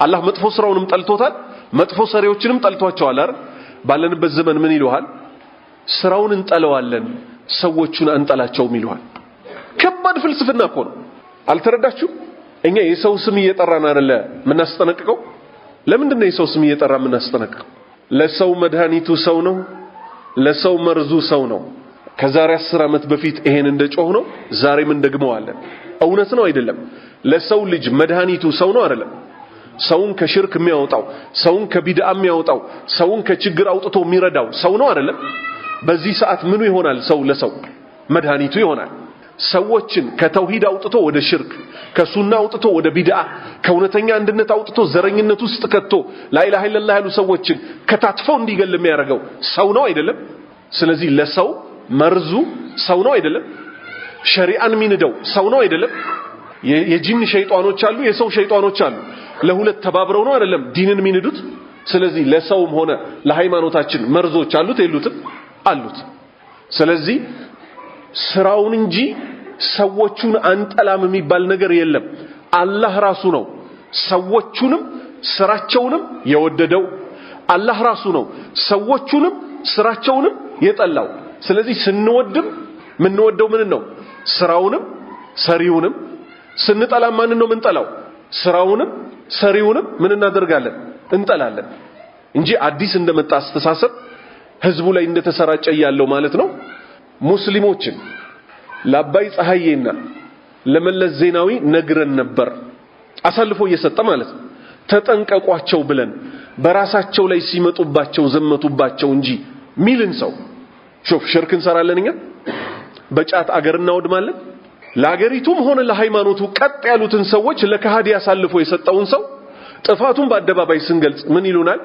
አላህ መጥፎ ስራውንም ጠልቶታል መጥፎ ሰሪዎችንም ጠልቷቸዋል አይደል ባለንበት ዘመን ምን ይሉሃል ስራውን እንጠለዋለን ሰዎቹን አንጠላቸውም ይሉሃል ከባድ ፍልስፍና እኮ ነው አልተረዳችሁ እኛ የሰው ስም እየጠራን አይደለ ምናስጠነቅቀው ለምንድን ነው የሰው ስም እየጠራ ምናስጠነቅቀው ለሰው መድኃኒቱ ሰው ነው ለሰው መርዙ ሰው ነው ከዛሬ 10 ዓመት በፊት ይሄን እንደጮህ ነው ዛሬም እንደግመዋለን እውነት ነው አይደለም ለሰው ልጅ መድኃኒቱ ሰው ነው አይደለም ሰውን ከሽርክ የሚያወጣው ሰውን ከቢድዓ የሚያወጣው ሰውን ከችግር አውጥቶ የሚረዳው ሰው ነው አይደለም በዚህ ሰዓት ምኑ ይሆናል ሰው ለሰው መድኃኒቱ ይሆናል ሰዎችን ከተውሂድ አውጥቶ ወደ ሽርክ ከሱና አውጥቶ ወደ ቢድዓ ከእውነተኛ አንድነት አውጥቶ ዘረኝነት ውስጥ ከቶ ላኢላሃ ኢላላህ ያሉ ሰዎችን ከታትፈው እንዲገል የሚያደርገው ሰው ነው አይደለም ስለዚህ ለሰው መርዙ ሰው ነው አይደለም ሸሪዓን ሚንደው ሰው ነው አይደለም የጂን ሸይጣኖች አሉ የሰው ሸይጣኖች አሉ ለሁለት ተባብረው ነው አይደለም ዲንን ሚንዱት ስለዚህ ለሰውም ሆነ ለሃይማኖታችን መርዞች አሉት የሉትም አሉት ስለዚህ ስራውን እንጂ ሰዎቹን አንጠላም የሚባል ነገር የለም አላህ ራሱ ነው ሰዎቹንም ስራቸውንም የወደደው አላህ ራሱ ነው ሰዎቹንም ስራቸውንም የጠላው ስለዚህ ስንወድም ምንወደው ምን ነው ስራውንም ሰሪውንም ስንጠላ ማን ነው ምንጠላው ስራውንም ሰሪውንም ምን እናደርጋለን እንጠላለን እንጂ አዲስ እንደመጣ አስተሳሰብ ህዝቡ ላይ እንደተሰራጨ ያለው ማለት ነው ሙስሊሞችን ለአባይ ፀሐዬና ለመለስ ዜናዊ ነግረን ነበር አሳልፎ እየሰጠ ማለት ነው ተጠንቀቋቸው ብለን በራሳቸው ላይ ሲመጡባቸው ዘመቱባቸው እንጂ ሚልን ሰው ሹፍ ሽርክ እንሰራለንኛ በጫት አገር እናወድማለን ለአገሪቱም ሆነ ለሃይማኖቱ ቀጥ ያሉትን ሰዎች ለካሃዲ ያሳልፎ የሰጠውን ሰው ጥፋቱን በአደባባይ ስንገልጽ ምን ይሉናል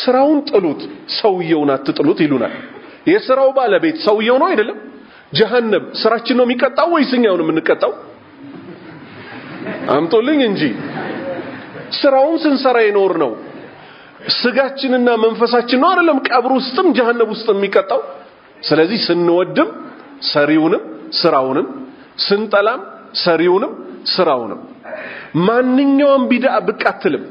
ስራውን ጥሉት ሰውየውን አትጥሉት ይሉናል የሥራው ባለቤት ሰውየው ነው አይደለም ጀሃነም ስራችን ነው የሚቀጣው ወይስ እኛው ነው የምንቀጣው አምጦልኝ እንጂ ስራውን ስንሰራ ይኖር ነው ስጋችንና መንፈሳችን ነው አይደለም ቀብር ውስጥም ጀሃነም ውስጥም የሚቀጣው ስለዚህ ስንወድም ሰሪውንም ስራውንም ስንጠላም ሰሪውንም ስራውንም ማንኛውም ቢድዓ ብቃትልም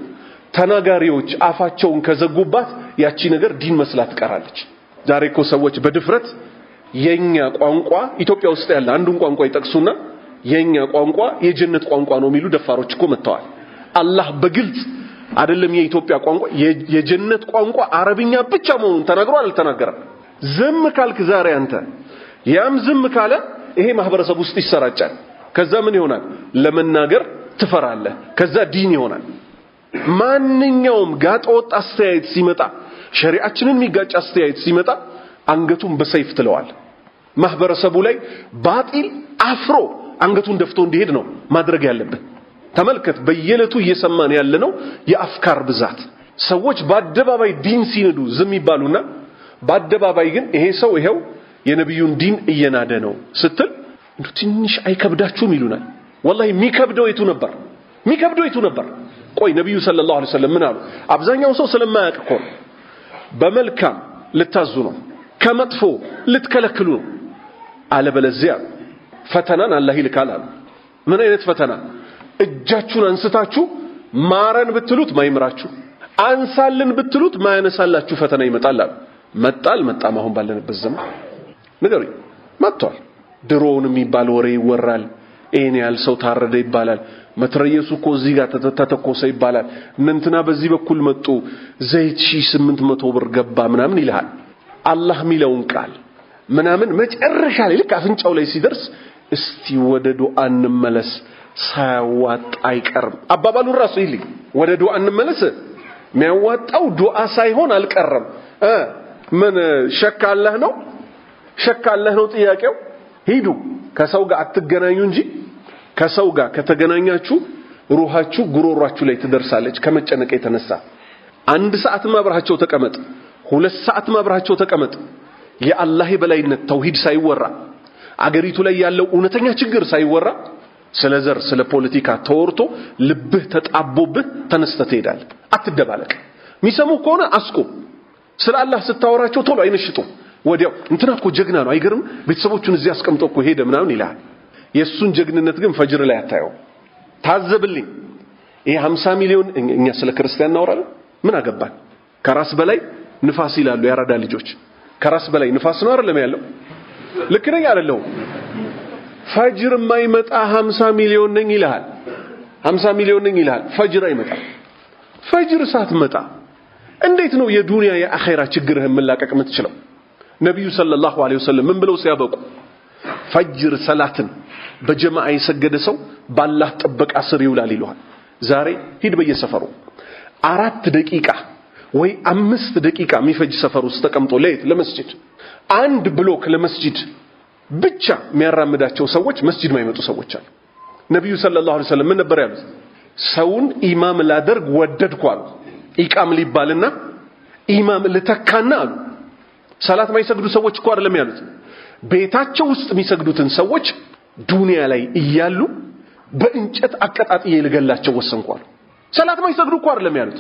ተናጋሪዎች አፋቸውን ከዘጉባት ያቺ ነገር ዲን መስላት ቀራለች ዛሬ እኮ ሰዎች በድፍረት የኛ ቋንቋ ኢትዮጵያ ውስጥ ያለ አንዱን ቋንቋ ይጠቅሱና የኛ ቋንቋ የጀነት ቋንቋ ነው የሚሉ ደፋሮች እኮ መጥተዋል አላህ በግልጽ አይደለም የኢትዮጵያ ቋንቋ የጀነት ቋንቋ አረብኛ ብቻ መሆኑን ተናግሯል አልተናገረም ዝም ካልክ ዛሬ አንተ ያም ዝም ካለ ይሄ ማህበረሰብ ውስጥ ይሰራጫል ከዛ ምን ይሆናል ለመናገር ትፈራለህ ከዛ ዲን ይሆናል ማንኛውም ጋጠወጥ አስተያየት ሲመጣ ሸሪዓችንን የሚጋጭ አስተያየት ሲመጣ አንገቱን በሰይፍ ትለዋል ማህበረሰቡ ላይ ባጢል አፍሮ አንገቱን ደፍቶ እንዲሄድ ነው ማድረግ ያለበት ተመልከት በየለቱ እየሰማን ያለነው የአፍካር ብዛት ሰዎች በአደባባይ ዲን ሲነዱ ዝም ይባሉና በአደባባይ ግን ይሄ ሰው ይሄው የነብዩን ዲን እየናደ ነው ስትል ትንሽ አይከብዳችሁም ይሉናል والله የሚከብደው የቱ ነበር ቆይ ነብዩ ሰለላሁ ዐለይሂ ወሰለም ምን አሉ አብዛኛው ሰው ስለማያውቅ እኮ በመልካም ልታዙ ነው ከመጥፎ ልትከለክሉ ነው አለበለዚያ ፈተናን አላህ ይልካል አሉ ምን አይነት ፈተና እጃችሁን አንስታችሁ ማረን ብትሉት ማይምራችሁ አንሳልን ብትሉት ማያነሳላችሁ ፈተና ይመጣል አሉ መጣም አሁን ባለንበት ዘመን ንገሩኝ መጥቷል ድሮውን የሚባል ወሬ ይወራል እኔ ያልሰው ታረደ ይባላል መትረየሱ እኮ እዚህ ጋር ተተኮሰ ይባላል እንንትና በዚህ በኩል መጡ ዘይት 800 ብር ገባ ምናምን ይልሃል አላህ ሚለውን ቃል ምናምን መጨረሻ ላይ ልክ አፍንጫው ላይ ሲደርስ እስቲ ወደ ዱዓ እንመለስ ሳያዋጣ አይቀርም አባባሉን ራሱ ይልኝ ወደ ዱዓ እንመለስ የሚያዋጣው ዱዓ ሳይሆን አልቀረም ምን ሸክ አላህ ነው ጥያቄው ሂዱ ከሰው ጋር አትገናኙ እንጂ ከሰው ጋር ከተገናኛችሁ ሩሃችሁ ጉሮሯችሁ ላይ ትደርሳለች ከመጨነቅ የተነሳ 1 ሰዓት ማብራቸው ተቀመጥ 2 ሰዓት ማብራቸው ተቀመጥ የአላህ በላይነት ተውሂድ ሳይወራ አገሪቱ ላይ ያለው እውነተኛ ችግር ሳይወራ ስለ ዘር ስለ ፖለቲካ ተወርቶ ልብህ ተጣቦብህ ተነስተህ ትሄዳለህ አትደባለቅ ሚሰሙ ከሆነ አስቆም ስለ አላህ ስታወራቸው ቶሎ አይነሽጡ ወዲያው እንትና እኮ ጀግና ነው አይገርም ቤተሰቦቹን እዚህ አስቀምጦ እኮ ሄደ ምናምን ይላል የሱን ጀግንነት ግን ፈጅር ላይ አታየው ታዘብልኝ ይሄ 50 ሚሊዮን እኛ ስለ ክርስቲያን እናወራለን ምን አገባን ከራስ በላይ ንፋስ ይላሉ ያራዳ ልጆች ከራስ በላይ ንፋስ ነው አይደለም ያለው ልክ ነኝ አይደለም ፈጅር የማይመጣ 50 ሚሊዮን ነኝ ይላል 50 ሚሊዮን ነኝ ይላል ፈጅር አይመጣ ፈጅር ሳትመጣ እንዴት ነው የዱንያ የአኺራ ችግርህን መላቀቅ የምትችለው ነብዩ ሰለላሁ ዐለይሂ ወሰለም ምን ብለው ሲያበቁ ፈጅር ሰላትን በጀማዓ የሰገደ ሰው ባላህ ጥበቃ ስር ይውላል ይሏል ዛሬ ሂድ በየሰፈሩ 4 ደቂቃ ወይ 5 ደቂቃ የሚፈጅ ሰፈር ውስጥ ተቀምጦ ለመስጂድ አንድ ብሎክ ለመስጂድ ብቻ የሚያራምዳቸው ሰዎች መስጂድ ማይመጡ ሰዎች አሉ ነብዩ ሰለላሁ ዐለይሂ ወሰለም ምን ነበር ያሉት ሰውን ኢማም ላደርግ ወደድኩ አሉ ኢቃም ሊባልና ኢማም ልተካና አሉ ሰላት ማይሰግዱ ሰዎች እኮ አይደለም ያሉት ቤታቸው ውስጥ የሚሰግዱትን ሰዎች ዱንያ ላይ እያሉ በእንጨት አቀጣጥዬ ልገላቸው ወሰንኩ አሉ ሰላት ማይሰግዱ እኮ አይደለም ያሉት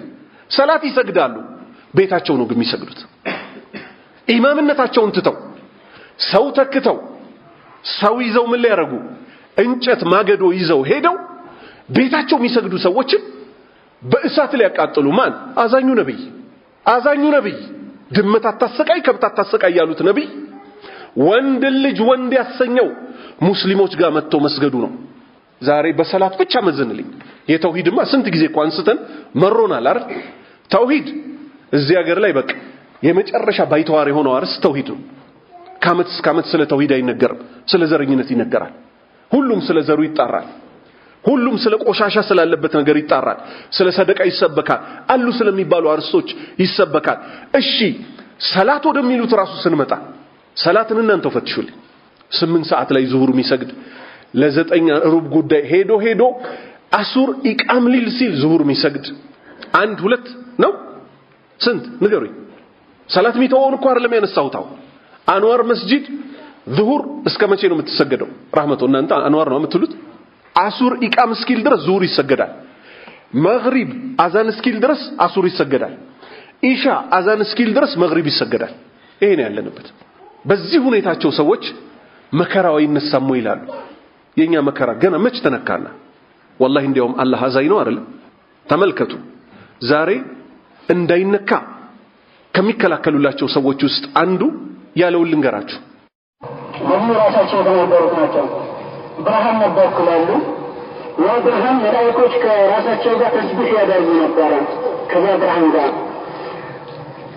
ሰላት ይሰግዳሉ ቤታቸው ነው ግን የሚሰግዱት ኢማምነታቸውን ትተው ሰው ተክተው ሰው ይዘው ምን ሊያረጉ እንጨት ማገዶ ይዘው ሄደው ቤታቸው የሚሰግዱ ሰዎችን በእሳት ላይ ያቃጥሉ ማን አዛኙ ነብይ ድመት አታሰቃይ ከብት አታሰቃይ ያሉት ነብይ ወንድ ልጅ ወንድ ያሰኘው ሙስሊሞች ጋር መጥተው መስገዱ ነው ዛሬ በሰላት ብቻ መዘንልኝ የተውሂድማ ስንት ጊዜ እኮ አንስተን መሮናል አይደል ተውሂድ እዚህ ሀገር ላይ በቃ የመጨረሻ ባይተዋር የሆነው አርስ ተውሂድ ነው ካመት እስካመት ስለ ተውሂድ አይነገርም ስለ ዘረኝነት ይነገራል ሁሉም ስለ ዘሩ ይጣራል ሁሉም ስለ ቆሻሻ ስላለበት ነገር ይጣራል ስለ ሰደቃ ይሰበካል አሉ ስለሚባሉ አርሶች ይሰበካል እሺ ሰላት ወደሚሉት ራሱ ስንመጣ ሰላትን እናንተው ፈትሹልኝ 8 ሰዓት ላይ ዙሁር የሚሰግድ ለ9 ሩብ ጉዳይ ሄዶ አሱር ኢቃም ሊል ሲል ዙሁር የሚሰግድ 1 2 ነው ስንት ንገሩኝ ሰላት የሚተወውን እኮ አይደለም ያነሳውታው አንዋር መስጂድ ዙሁር እስከ መቼ ነው የምትሰገደው ረህመቱ እናንተ አንዋር ነው የምትሉት አሱር ኢቃም እስኪል ድረስ ዙሁር ይሰገዳል መግሪብ አዛን እስኪል ድረስ አሱር ይሰገዳል ኢሻ አዛን እስኪል ድረስ መግሪብ ይሰገዳል ይሄ ነው ያለንበት በዚህ ሁኔታቸው ሰዎች መከራው ይነሳሙ ይላሉ የኛ መከራ ገና መች ተነካና والله እንዲያውም አላህ አዛኝ ነው አይደል ተመልከቱ ዛሬ እንዳይነካ ከሚከላከሉላቸው ሰዎች ውስጥ አንዱ ያለው ልንገራችሁ ራሳቸው ተናገሩት ናቸው ብርሃን ነበርኩ ይላሉ ወብርሃን መላእክቶች ከራሳቸው ጋር ተስቢህ ያደርጉ ነበር ከዛ ብርሃን ጋር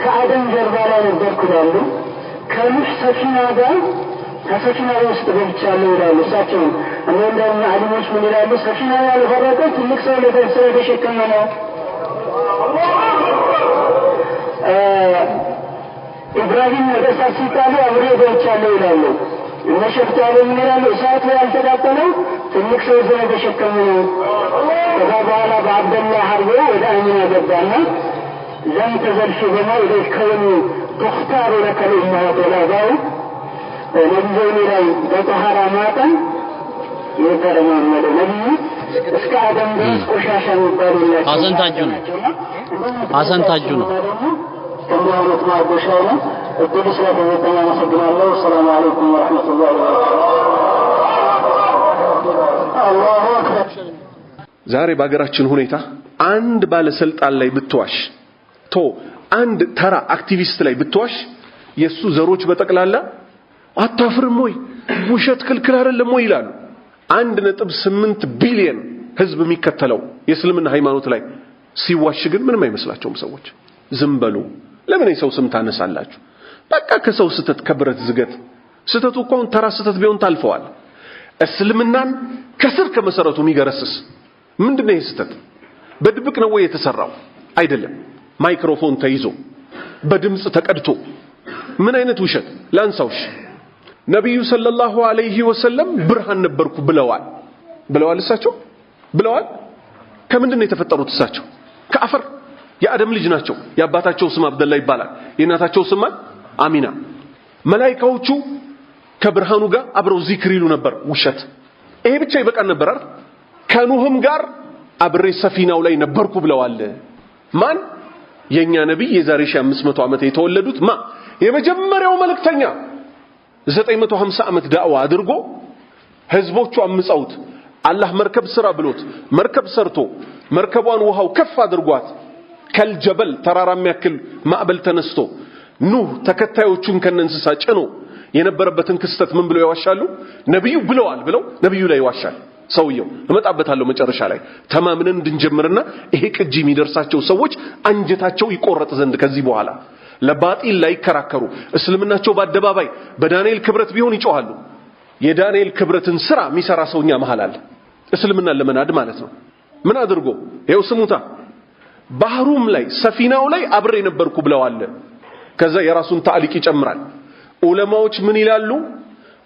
ከአደም ጀርባ ላይ ነበርኩ ይላሉ ከኑህ ሰፊና ጋር ከሰፊና ውስጥ ገብቻለሁ ይላሉ እሳቸው እንደውም አሊሞች ምን ይላሉ ሰፊና ያልፈረቀው ትልቅ ሰው ለተሸከመ ነው ኢብራሂም ወደ እሳት ሲጣሉ አብሬ ገብቻለሁ ይላሉ እነሸፍት ያለው ምን ይላሉ እሳቱ ያልተዳጠለው ትልቅ ሰው ስለተሸከመ ነው ከዛ በኋላ በአብደላህ ሀርቦ ወደ አሚና ገባና لم تزل في ضمائر الكون تختار لك الأمهات والآباء نبيون إلي بطهر ماتا يترى محمد نبي እስከ አደም ድረስ ቆሻሻ የሚባሉ ሐሰን ታጁ ነው ከሚያወሩት ማጎሻ ነው እድል ስለተሰጠኝ አመሰግናለሁ ሰላም አለይኩም ወራህመቱላሂ ወበረካቱሁ ዛሬ በአገራችን ሁኔታ አንድ ባለስልጣን ላይ ብትዋሽ አንድ ተራ አክቲቪስት ላይ ብትዋሽ የሱ ዘሮች በጠቅላላ አታፍርም ወይ ውሸት ክልክል አይደለም ወይ ይላሉ 1.8 ቢሊዮን ህዝብ የሚከተለው የእስልምና ሃይማኖት ላይ ሲዋሽ ግን ምንም አይመስላቸውም ሰዎች ዝም በሉ ለምን የሰው ስም ታነሳላችሁ በቃ ከሰው ስተት ከብረት ዝገት ስተቱ እንኳን ተራ ስተት ቢሆን ታልፈዋል እስልምናን ከስር ከመሰረቱ የሚገረስስ ምንድነው ይሄ ስተት በድብቅ ነው ወይ የተሰራው አይደለም ማይክሮፎን ተይዞ በድምጽ ተቀድቶ ምን አይነት ውሸት ላንሳውሽ ነብዩ ሰለላሁ ዐለይሂ ወሰለም ብርሃን ነበርኩ ብለዋል እሳቸው ብለዋል ከምንድነው የተፈጠሩት እሳቸው ከአፈር የአደም ልጅ ናቸው ያባታቸው ስም አብደላ ይባላል የእናታቸው ስም አሚና መላእክቶቹ ከብርሃኑ ጋር አብረው ዚክር ይሉ ነበር ውሸት ይሄ ብቻ ይበቃል ነበር ከኑህም ጋር አብሬ ሰፊናው ላይ ነበርኩ ብለዋል ማን የኛ ነብይ የዛሬ 500 ዓመት የተወለዱት የመጀመሪያው መልእክተኛ 950 ዓመት ዳዕዋ አድርጎ ህዝቦቹ አምጻውት አላህ መርከብ ስራ ብሎት መርከብ ሰርቶ መርከቧን ውሃው ከፍ አድርጓት ከልጀበል ተራራም ያክል ማዕበል ተነስቶ ኑህ ተከታዮቹን ከነንስሳ ጭኖ የነበረበትን ክስተት ምን ብለው ያዋሻሉ? ነብዩ ብለዋል ብለው ነብዩ ላይ ይዋሻል ሰውየው። እመጣበታለሁ መጨረሻ ላይ ተማምነን እንድንጀምርና ይሄ ቅጂ የሚደርሳቸው ሰዎች አንጀታቸው ይቆረጥ ዘንድ ከዚህ በኋላ ለባጢል ላይ ይከራከሩ እስልምናቸው በአደባባይ በዳንኤል ክብረት ቢሆን ይጮሃሉ። የዳንኤል ክብረትን ስራ የሚሰራ ሰውኛ መሃል አለ እስልምናን ለመናድ ማለት ነው። ምን አድርጎ ይኸው ስሙታ ባህሩም ላይ ሰፊናው ላይ አብሬ ነበርኩ ብለዋል። ከዛ የራሱን ታሪክ ይጨምራል። ዑለማዎች ምን ይላሉ?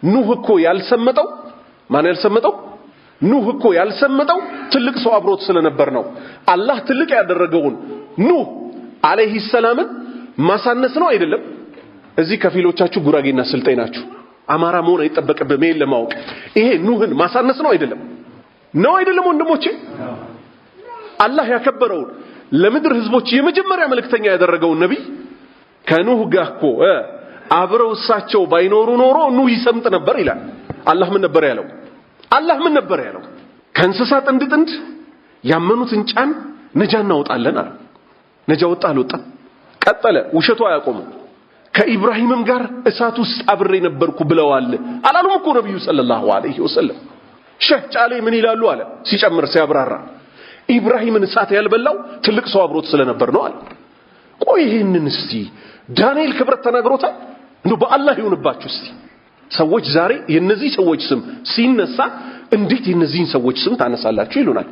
ኑህ እኮ ያልሰመጠው ማን ያልሰመጠው? ኑህ እኮ ያልሰመጠው ትልቅ ሰው አብሮት ስለነበር ነው። አላህ ትልቅ ያደረገውን ኑህ አለይሂ ሰላምን ማሳነስ ነው አይደለም? እዚህ ከፊሎቻችሁ ጉራጌና ስልጤ ናችሁ። አማራ መሆን አይጠበቅብህም ይሄን ለማወቅ። ይሄ ኑህን ማሳነስ ነው አይደለም? ነው አይደለም ወንድሞቼ? አላህ ያከበረውን ለምድር ህዝቦች የመጀመሪያ መልእክተኛ ያደረገውን ነብይ ከኑህ ጋር እኮ አብረው እሳቸው ባይኖሩ ኖሮ ኑህ ይሰምጥ ነበር ይላል። አላህ ምን ነበር ያለው? አላህ ምን ነበር ያለው? ከእንስሳ ጥንድ ያመኑትን ጫን ነጃ እናወጣለን አለ። ነጃ ወጣ አልወጣም? ቀጠለ። ውሸቱ አያቆምም። ከኢብራሂምም ጋር እሳት ውስጥ አብሬ ነበርኩ ብለዋል አላሉም እኮ ነብዩ ሰለላሁ ዐለይሂ ወሰለም። ሸህ ጫሌ ምን ይላሉ አለ ሲጨምር ሲያብራራ ኢብራሂምን እሳት ያልበላው ትልቅ ሰው አብሮት ስለነበር ነው አለ። ቆይ ይሄንን እስቲ ዳንኤል ክብረት ተናግሮታል? እንደው በአላህ ይሁንባችሁ እስቲ ሰዎች ዛሬ የነዚህ ሰዎች ስም ሲነሳ እንዴት የነዚህን ሰዎች ስም ታነሳላችሁ ይሉናል።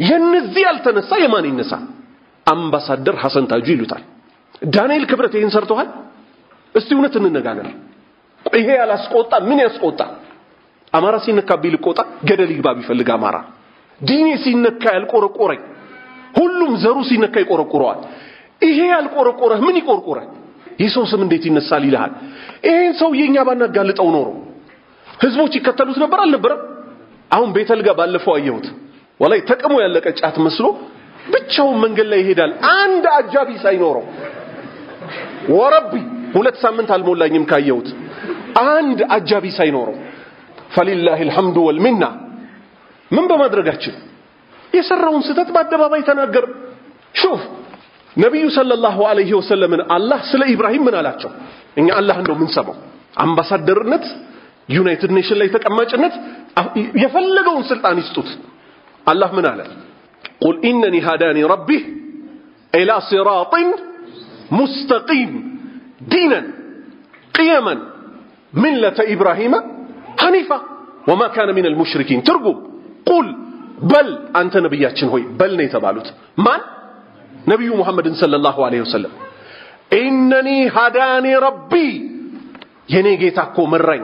የነዚህ ያልተነሳ የማን ይነሳ? አምባሳደር ሐሰን ታጁ ይሉታል። ዳንኤል ክብረት ይሄን ሰርተዋል? እስቲ እውነት እንነጋገር። ይሄ ያላስቆጣ ምን ያስቆጣ? አማራ ሲነካብኝ ልቆጣ ገደል ይግባ ቢፈልግ አማራ። ዲኔ ሲነካ ያልቆረቆረኝ ሁሉም ዘሩ ሲነካ ይቆረቆረዋል። ይሄ ያልቆረቆረህ ምን ይቆርቆረህ? የሰው ስም እንዴት ይነሳል ይልሃል። ይሄን ሰው የኛ ባናጋልጠው ኖሮ ህዝቦች ይከተሉት ነበር አልነበረም? አሁን ቤተልጋ ባለፈው አየሁት። ወላይ ተቀሞ ያለቀ ጫት መስሎ ብቻውን መንገድ ላይ ይሄዳል አንድ አጃቢ ሳይኖረው። ወረቢ 2 ሳምንት አልሞላኝም ካየሁት አንድ አጃቢ ሳይኖረው። ፈሊላሂ الحمد والمنه ምን በማድረጋችን የሰራውን ስተት በአደባባይ ተናገር። ሹፍ ነብዩ ሰለላሁ ዐለይሂ ወሰለም አላህ ስለ ኢብራሂም ምን አላቸው? እኛ አላህ እንደው ምን ሰማው? አምባሳደርነት ዩናይትድ ኔሽን ላይ ተቀማጭነት የፈለገውን ስልጣን ይስጡት። አላህ ምን አለ? ቁል ኢነኒ ሃዳኒ ረቢ ኢላ ሲራጢን ሙስተቂም ዲናን ቂያማን ሚለተ ኢብራሂም ሐኒፋ ወማ ካነ ሚነል ሙሽሪኪን። ትርጉም ቁል በል አንተ ነብያችን ሆይ በል ነው የተባሉት። ማን? ነብዩ ሙሐመድን ሰለላሁ ዐለይሂ ወሰለም። ኢነኒ ሃዳኒ ረቢ የኔ ጌታ እኮ መራኝ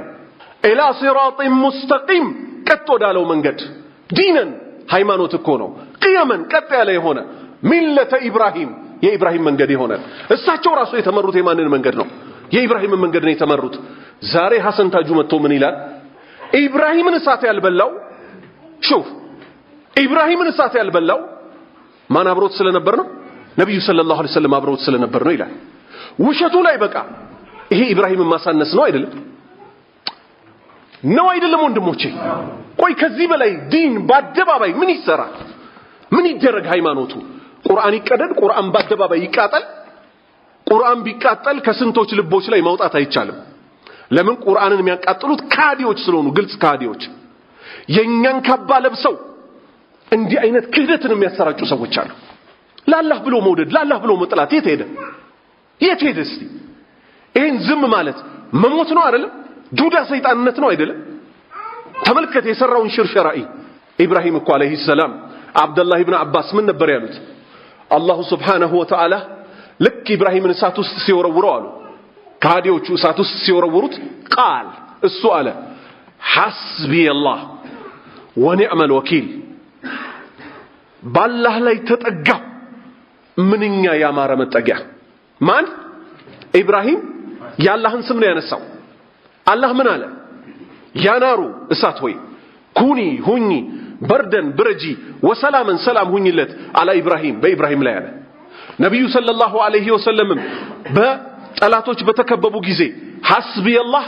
ኢላ ሲራጢን ሙስተቂም ቀጥ ወዳለው መንገድ ዲነን ሃይማኖት እኮ ነው ቂያመን ቀጥ ያለ የሆነ ሚለተ ኢብራሂም የኢብራሂም መንገድ የሆነ እሳቸው ራሱ የተመሩት የማንን መንገድ ነው? የኢብራሂምን መንገድ ነው የተመሩት። ዛሬ ሐሰን ታጁ መጥቶ ምን ይላል? ኢብራሂምን እሳት ያልበላው ሹፍ ኢብራሂምን እሳት ያልበላው ማን አብሮት ስለነበር ነው? ነብዩ ሰለላሁ ዐለይሂ ወሰለም አብሮት ስለነበር ነው ይላል። ውሸቱ ላይ በቃ ይሄ ኢብራሂምን ማሳነስ ነው አይደለም? ነው አይደለም ወንድሞቼ? ቆይ ከዚህ በላይ ዲን በአደባባይ ምን ይሰራል? ምን ይደረግ? ሃይማኖቱ ቁርአን ይቀደድ፣ ቁርአን በአደባባይ ይቃጠል። ቁርአን ቢቃጠል ከስንቶች ልቦች ላይ ማውጣት አይቻልም። ለምን? ቁርአንን የሚያቃጥሉት ካዲዎች ስለሆኑ፣ ግልጽ ካዲዎች። የኛን ካባ ለብሰው እንዲህ አይነት ክህደትን የሚያሰራጩ ሰዎች አሉ። ለአላህ ብሎ መውደድ፣ ለአላህ ብሎ መጥላት የት ሄደ? የት ሄደ? እስቲ ይሄን ዝም ማለት መሞት ነው አይደለም? ዱዳ ሰይጣንነት ነው አይደለም? ተመልከት የሰራውን ሽርሸራኢ። ኢብራሂም እኮ አለይሂ ሰላም አብዱላህ ኢብኑ አባስ ምን ነበር ያሉት? አላሁ ሱብሓነሁ ወተዓላ ልክ ኢብራሂምን እሳት ውስጥ ሲወረውረው አሉ ካዲዎቹ እሳት ውስጥ ሲወረውሩት ቃል እሱ አለ ሐስቢየላህ ወኒዕመል ወኪል ባላህ ላይ ተጠጋው ምንኛ ያማረ መጠጊያ። ማን? ኢብራሂም ያላህን ስም ነው ያነሳው። አላህ ምን አለ? ያናሩ እሳት ሆይ ኩኒ ሁኚ በርደን ብረጂ ወሰላመን ሰላም ሁኚለት አላ ኢብራሂም በኢብራሂም ላይ አለ። ነብዩ ሰለላሁ ዐለይሂ ወሰለም በጠላቶች በተከበቡ ጊዜ ሐስቢየላህ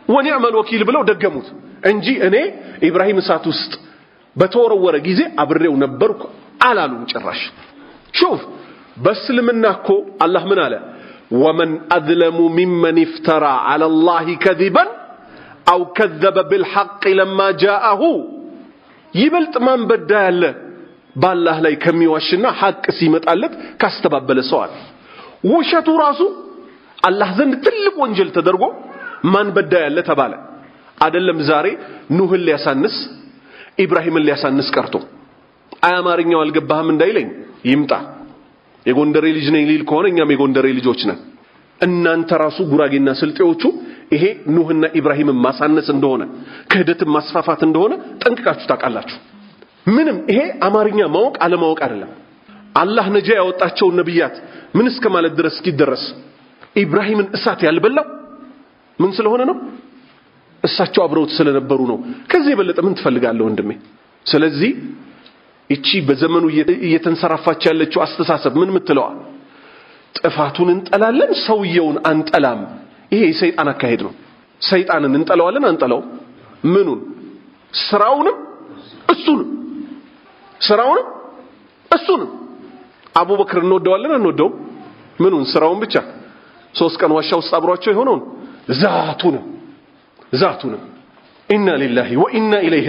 ወኒዕመል ወኪል ብለው ደገሙት እንጂ እኔ ኢብራሂም እሳት ውስጥ በተወረወረ ጊዜ አብሬው ነበርኩ አላሉም ጭራሽ። ሹፍ በእስልምና እኮ አላህ ምን አለ? ወመን አዝለሙ ሚመን ይፍተራ ዐለላሂ ከዚበን አው ከዘበ ቢልሐቅ ለማ ጃአሁ። ይበልጥ ማን በዳ ያለ በአላህ ላይ ከሚዋሽና ሐቅ ሲመጣለት ካስተባበለ ሰው አለ። ውሸቱ ራሱ አላህ ዘንድ ትልቅ ወንጀል ተደርጎ ማን በዳ ያለ ተባለ። አይደለም ዛሬ ኑህን ሊያሳንስ ኢብራሂምን ሊያሳንስ ቀርቶ አማርኛው አልገባህም እንዳይለኝ ይምጣ። የጎንደሬ ልጅ ነኝ ሊል ከሆነ እኛም የጎንደሬ ልጆች ነን። እናንተ ራሱ ጉራጌና ስልጤዎቹ ይሄ ኑህና ኢብራሂምን ማሳነስ እንደሆነ ክህደትን ማስፋፋት እንደሆነ ጠንቅቃችሁ ታውቃላችሁ። ምንም ይሄ አማርኛ ማወቅ አለማወቅ አይደለም። አላህ ነጃ ያወጣቸው ነብያት ምን እስከ ማለት ድረስ እስኪደረስ ኢብራሂምን እሳት ያልበላው ምን ስለሆነ ነው? እሳቸው አብረውት ስለነበሩ ነው። ከዚህ የበለጠ ምን ትፈልጋለህ ወንድሜ? ስለዚህ እቺ በዘመኑ እየተንሰራፋች ያለችው አስተሳሰብ ምን ምትለዋ? ጥፋቱን እንጠላለን ሰውየውን አንጠላም። ይሄ የሰይጣን አካሄድ ነው። ሰይጣንን እንጠላዋለን አንጠላው? ምኑን? ስራውንም እሱንም ስራውንም እሱንም። አቡበክር እንወደዋለን አንወደውም? ምኑን? ስራውን ብቻ 3 ቀን ዋሻ ውስጥ አብሯቸው የሆነውን ዛቱንም ኢና ሊላሂ ወኢና ኢለይሂ